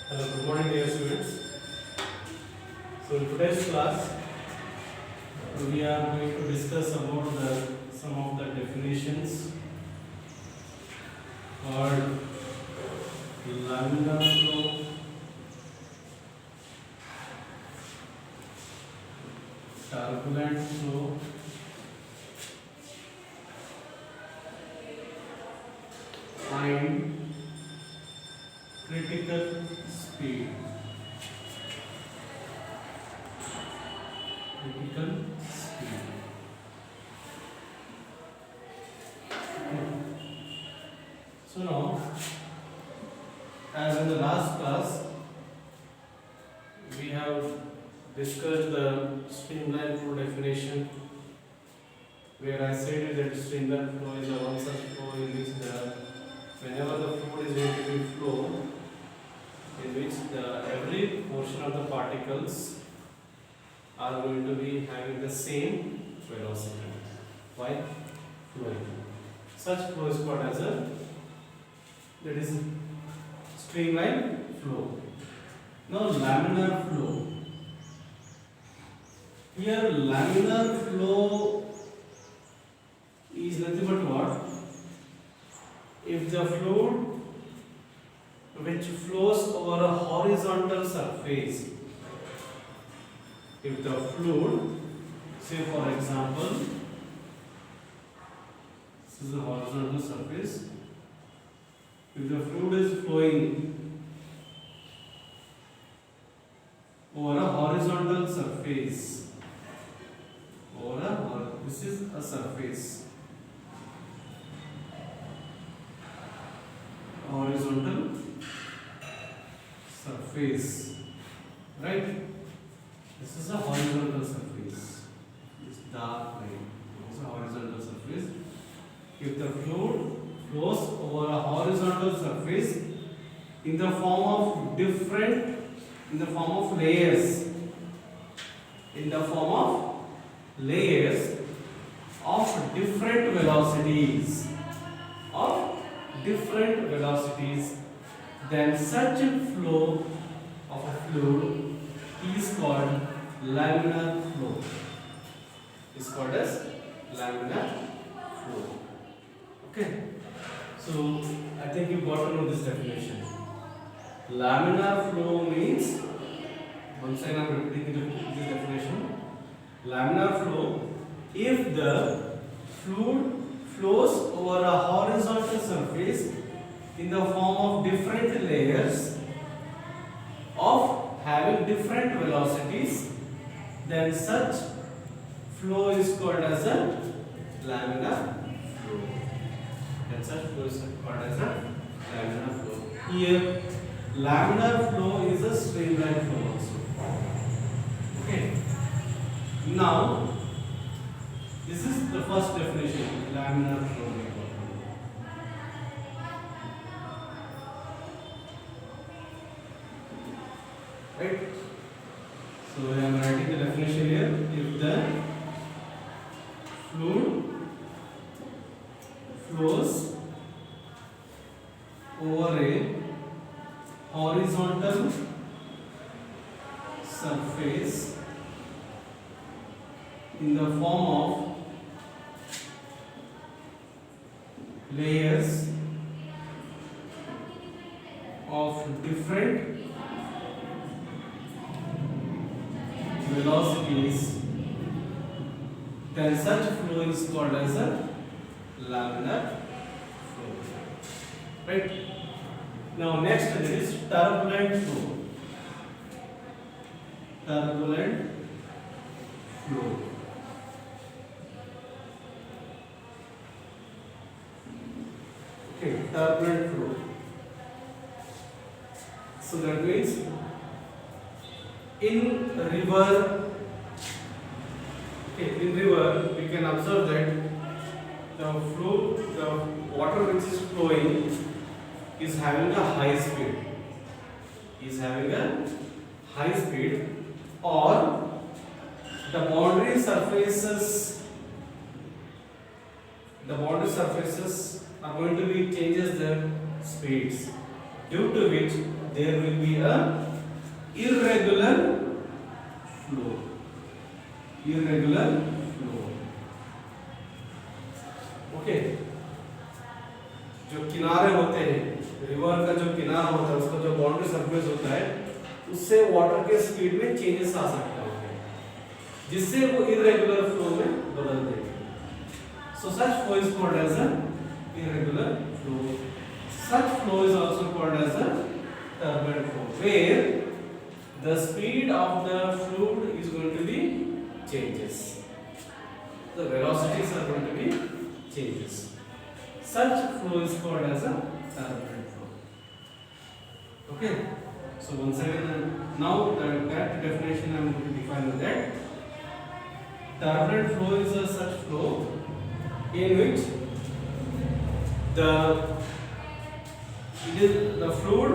Hello, good morning dear students. So in today's class we are going to discuss about some of the definitions called laminar flow, turbulent flow, and critical speed. Critical speed. Okay. So now, as in the last class, we have discussed the streamline flow definition, where I said that streamline flow is a one such flow in which whenever the fluid is going to be flow, in which every portion of the particles are going to be having the same velocity while flowing. Such flow is called as that is streamline flow. Now laminar flow. Here laminar flow is nothing but what? If the fluid which flows over a horizontal surface, if the fluid, say for example, this is a horizontal surface, if the fluid is flowing over a horizontal surface, this is a surface, horizontal surface, right? This is a horizontal surface. This dark line is a horizontal surface. If the fluid flows over a horizontal surface in the form of layers, of different velocities, then such a flow of a fluid is called laminar flow. Is called as laminar flow. Okay. So I think you got to know this definition. Laminar flow means, once again I am repeating this definition. Laminar flow, if the fluid flows over a horizontal surface in the form of different layers of having different velocities, then such flow is called as a laminar flow. Then such flow is called as a laminar flow. Here, laminar flow is a streamline flow also. Okay. Now, this is the first definition, laminar flow. Right? So I am writing the definition here. If the fluid flows over a horizontal surface in the form of layers of different velocities, then such flow is called as a laminar flow. Right? Now next there is turbulent flow. Turbulent flow. Okay, turbulent flow. So that means in river we can observe that the water which is flowing is having a high speed, or the boundary surfaces are going to be changes their speeds. due to which there will be a irregular flow. Irregular flow. Okay. जो किनारे होते हैं, river का जो किनारा होता है, उसका जो बाउंड्री सरफेस होता है, उससे वाटर के स्पीड में चेंजेस आ सकते हैं, जिससे वो इरेगुलर फ्लो में बदल देंगे. So such flow is called as a irregular flow. Such flow is also called as a turbulent flow, where the speed of the fluid is going to be changes. The velocities are going to be changes. Such flow is called as a turbulent flow. Okay. So once again, now the correct definition I am going to define with that. Turbulent flow is a such flow in which the fluid,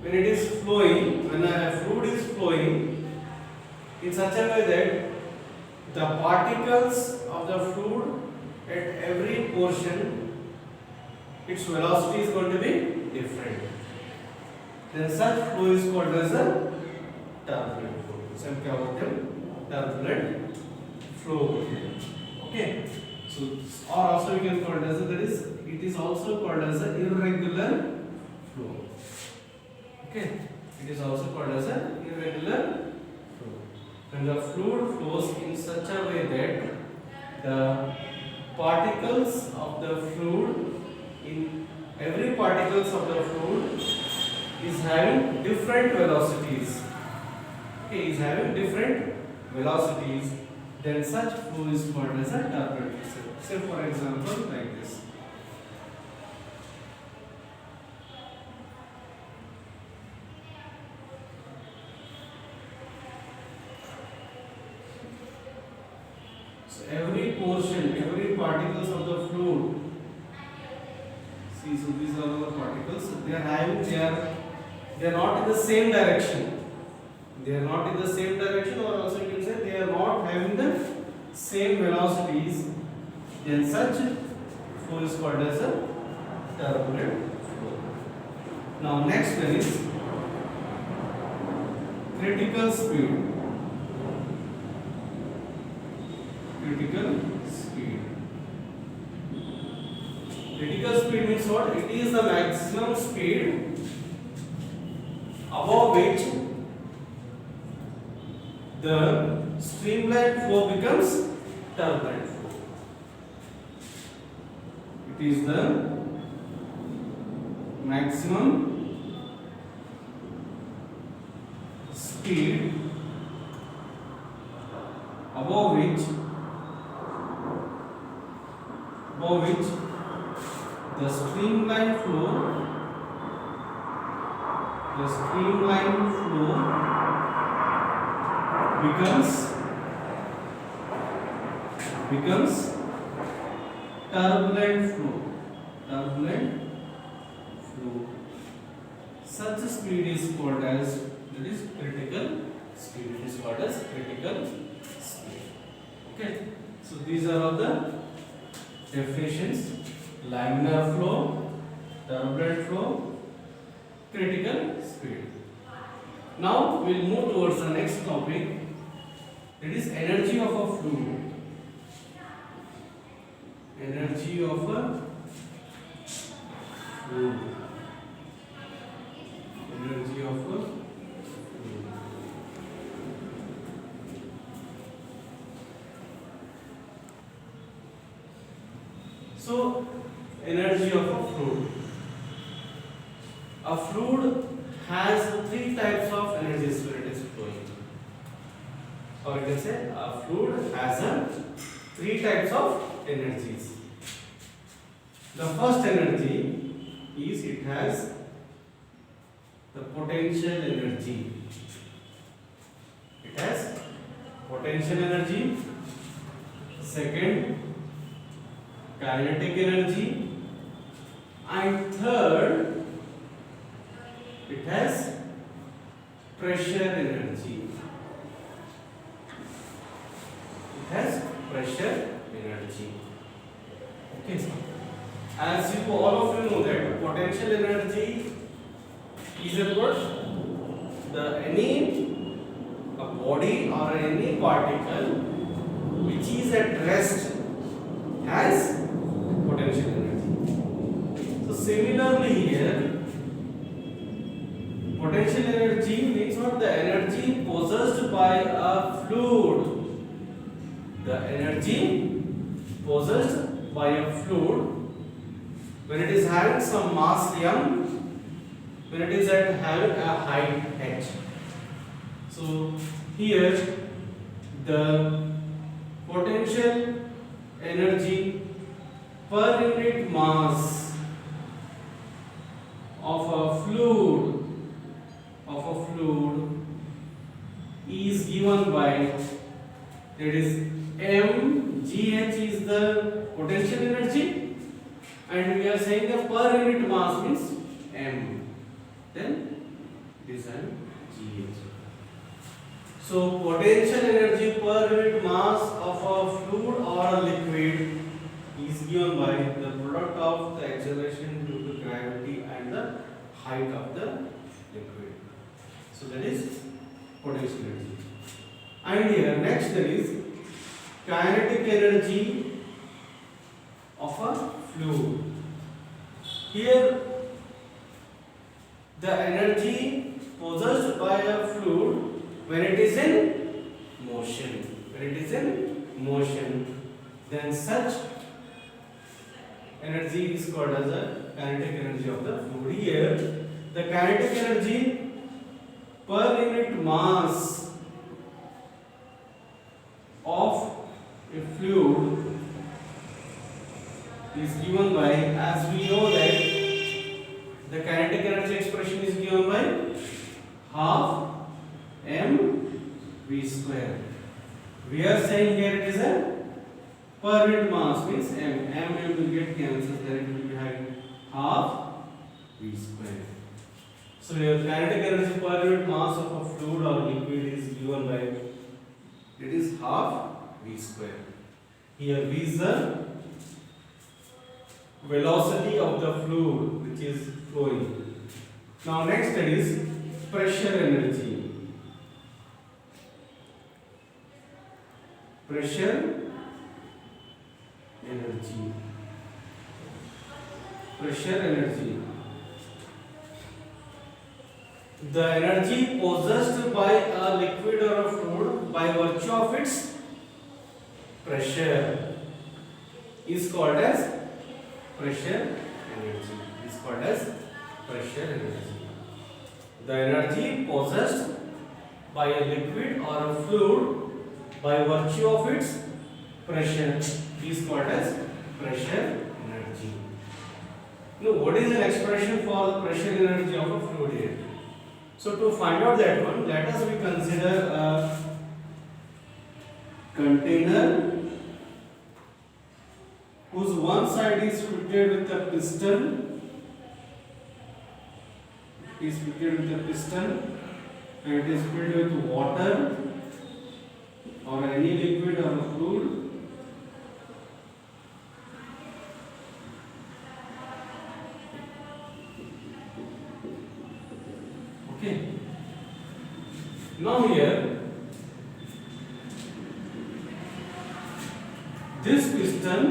when it is flowing, when a fluid is flowing in such a way that the particles of the fluid at every portion, its velocity is going to be different. Then such flow is called as a turbulent flow. So हम क्या बोलते हैं? Turbulent flow. Okay. So or also we can call it as it is also called as a irregular flow. Okay. It is also called as a irregular flow. When the fluid flows in such a way that the particles of the fluid, in every particles of the fluid is having different velocities. Okay, is having different velocities. Then such flow is called as a turbulent flow. Say for example like this. So every portion, every particles of the fluid. See, so these are all the particles. They are not in the same direction. They are not in the same direction, or also you can say they are not having the same velocities. Then such flow is called as a turbulent flow. Now next one is critical speed. Critical speed. Critical speed means what? It is the maximum speed above which the streamline flow becomes turbulent flow. It is the maximum speed above which the streamline flow becomes turbulent flow. Such a speed is called as critical speed. It is called as critical speed. Okay. So these are all the definitions: laminar flow, turbulent flow, critical speed. Now we will move towards the next topic. That is energy of a fluid. Energy of a fluid. Energy of a fluid. So, energy of a fluid. A fluid has three types of energies when it is flowing. Or you can say a fluid has three types of energies. The first energy is it has the potential energy. It has potential energy. Second, kinetic energy. And third, it has pressure energy. It has pressure energy. Okay. As you all of you know that potential potential energy is equal the any a body or any particle which is at rest has potential energy. So similarly here, potential energy means what? The energy possessed by a fluid. The energy possessed by a fluid when it is having some mass m, when it is at having a height h. So here the potential energy per unit mass of a fluid is given by, that is mgh is the potential energy, and we are saying the per unit mass means m, then this and gh. So potential energy per unit mass of a fluid or a liquid is given by the product of the acceleration due to gravity and the height of the liquid. So that is potential energy. And here next there is kinetic energy of a fluid. Here the energy possessed by a fluid when it is in motion, then such energy is called as a kinetic energy of the fluid. Here the kinetic energy per unit mass of a fluid is given by, as we know that the kinetic energy expression is given by half mv square. We are saying here it is a per unit mass means m will get cancelled, then it will be having half v square. So your kinetic energy per unit mass of a fluid or liquid is given by, it is half v square. Here v is the velocity of the fluid which is flowing. Now next that is pressure energy. Pressure energy. The energy possessed by a liquid or a fluid by virtue of its pressure is called as pressure energy. The energy possessed by a liquid or a fluid by virtue of its pressure is called as pressure energy. Now, what is an expression for the pressure energy of a fluid here? So, to find out that one, let us consider a container whose one side is fitted with a piston. And it is filled with water or any liquid or a fluid. Okay. Now here, this piston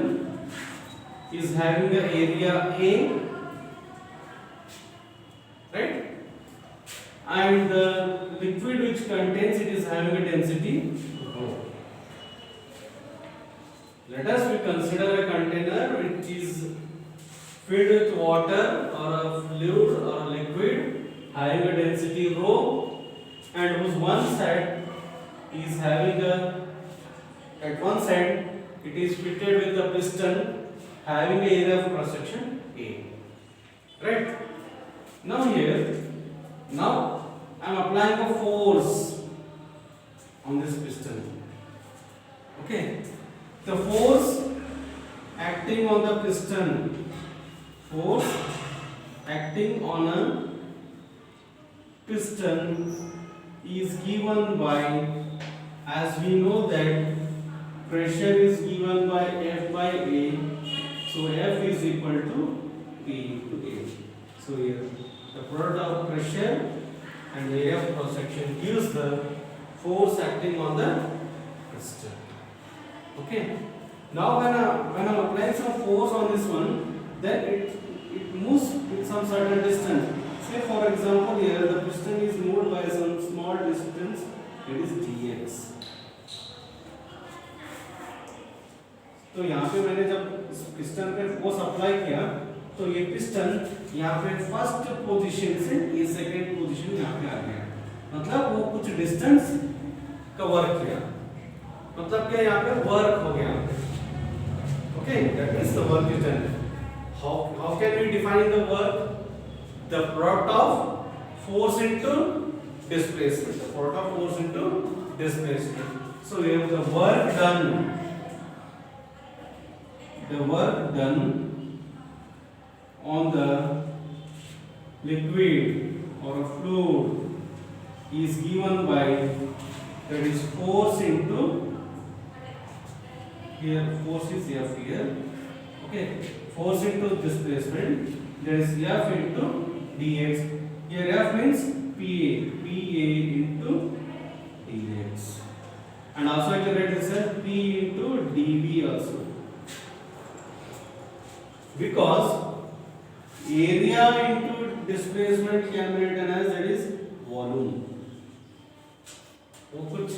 is having the area A, right? And the liquid which contains it is having a density rho. Let us consider a container which is filled with water or a fluid or a liquid having a density rho, and whose one side is having at one side it is fitted with a piston having an area of cross section A. Right? Now I am applying a force on this piston. Okay. The force acting on the piston, is given by, as we know that pressure is given by F by A, so F is equal to P into A. So here the product of pressure and the area of cross section gives the force acting on the piston. Okay. Now when I'm applying some force on this one, then it moves with some certain distance. Say for example here the piston is moved by some small distance, it is dx. तो यहाँ पे मैंने जब इस piston पे force apply किया तो ये पिस्टन यहाँ पे फर्स्ट पोजीशन से ये सेकंड पोजीशन यहाँ पे आ गया, मतलब वो कुछ डिस्टेंस कवर किया, मतलब क्या यहाँ पे वर्क हो गया. Okay, that means the work is done. How can we define the work? The product of force into displacement. The product of force into displacement. So we have the work done. The work done on the liquid or a fluid is given by, that is force into, here force is F here, okay, force into displacement, there is F into dx. Here F means PA into dx, and also I can write this as P into dV also, because area into displacement can be written as, that is volume. वो कुछ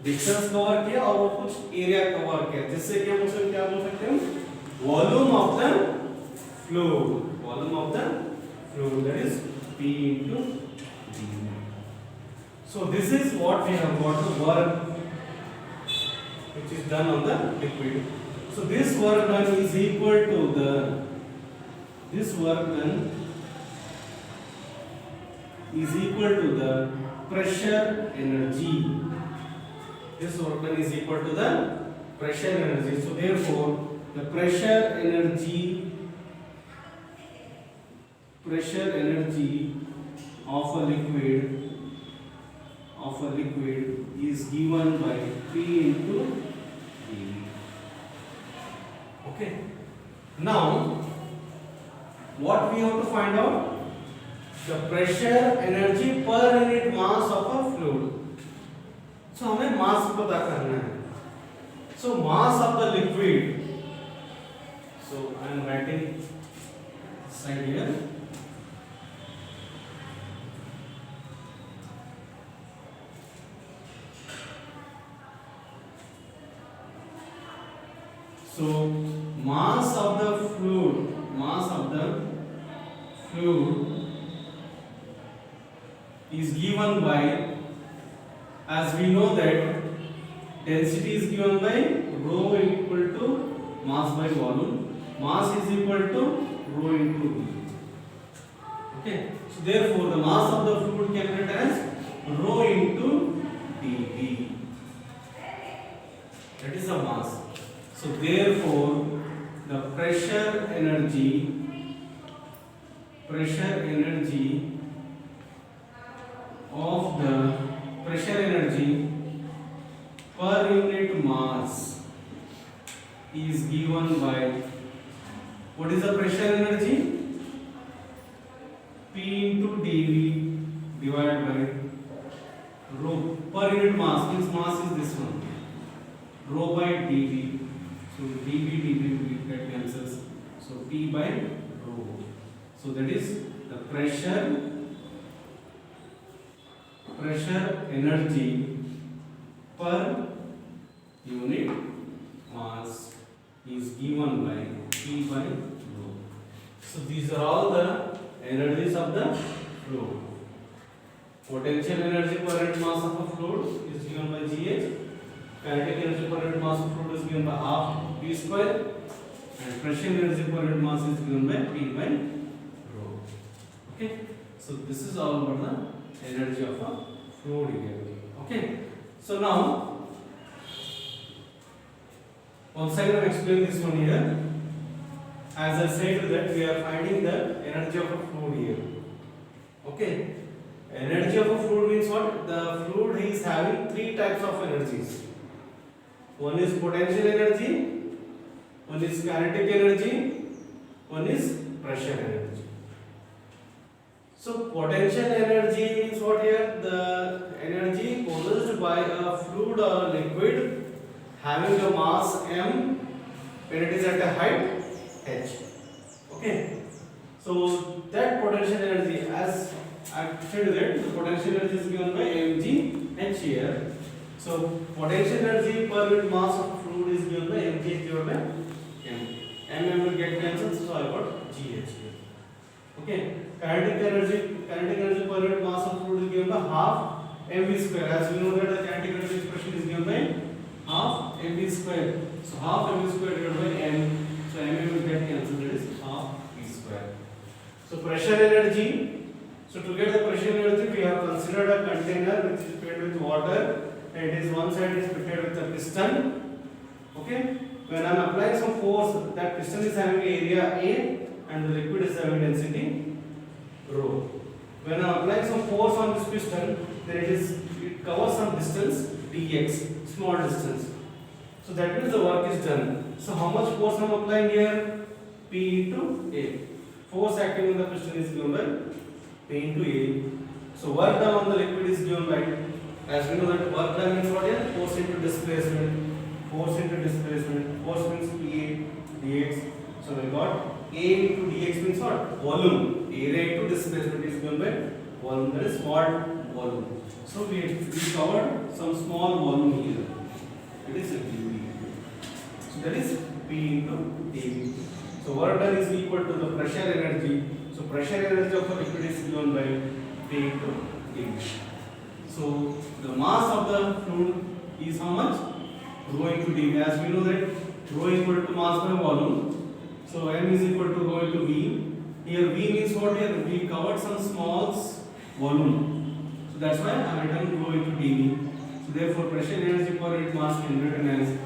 distance cover किया और वो कुछ area cover किया, जिससे क्या बोल सकते हैं, volume of the fluid, volume of the fluid, that is P into dV. So this is what we have got, the work which is done on the liquid. So this work done is equal to the, this work done is equal to the pressure energy. This work done is equal to the pressure energy. So therefore the pressure energy of a liquid is given by P into dV. Okay. Now what we have to find out? The pressure energy per unit mass of a fluid. So हमें mass पता करना है. So mass of the liquid. So I am writing side here. So mass of the fluid is given by, as we know that density is given by rho equal to mass by volume. Mass is equal to rho into V. Okay. So therefore the mass of the fluid can be written as rho into dV. That is the mass. So therefore the pressure energy of the pressure energy per unit mass is given by, what is the pressure energy? P into dV divided by rho. Per unit mass means mass is this one, rho by dV. So dV get cancels. So P by rho. So that is the pressure energy per unit mass is given by P by rho. So these are all the energies of the fluid. Potential energy per unit mass of a fluid is given by Gh. Kinetic energy per unit mass of fluid is given by half P square, and pressure energy per unit mass is given by P by rho. Okay, so this is all about the energy of a fluid here. Okay, so now once I will explain this one here. As I said that we are finding the energy of a fluid here. Okay, energy of a fluid means what? The fluid is having three types of energies. One is potential energy, one is kinetic energy, one is pressure energy. So potential energy means what here? The energy possessed by a fluid or a liquid having a mass m when it is at a height h. Okay. So that potential energy, as I said, that the potential energy is given by mg h here. So potential energy per unit mass of fluid is given by mg is given by m. M will get cancelled, so I got gh here. Okay. Kinetic energy per unit mass of fluid is given by half mv square. As we know that the kinetic energy expression is given by half mv square. So half mv square divided by m. So m will get cancelled. That is half v square. So pressure energy. So to get the pressure energy, we have considered a container which is filled with water, and it is one side is fitted with a piston. Okay. When I am applying some force, that piston is having area A and the liquid is having density rho. When I am applying some force on this piston, then it covers some distance dx, small distance. So that means the work is done. So how much force I am applying here? P into A. Force acting on the piston is given by P into A. So work done on the liquid is given by, as we know that work done means what here? Force into displacement. Force into displacement. Force means PA dx. So we got A into dx means what? Volume. Area into displacement is given by volume. That is small volume. So we covered some small volume here. It is dV. So that is P into dV. So work done is equal to the pressure energy. So pressure energy of a liquid is given by P into dV. So the mass of the fluid is how much? Rho into dV. As we know that rho is equal to mass by volume. So m is equal to rho into v. Here v means what? Here we covered some small volume. So that's why I am written rho into dV. So therefore pressure energy per unit mass can be written as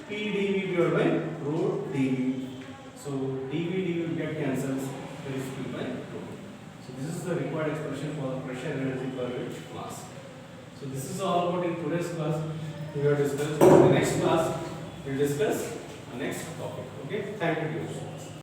P dV divided by rho dV. So dV will get cancelled. That is P by rho. So this is the required expression for the pressure energy per unit mass. So this is all about in today's class. We have discussed. In the next class, we will discuss the next topic. Okay. Thank you.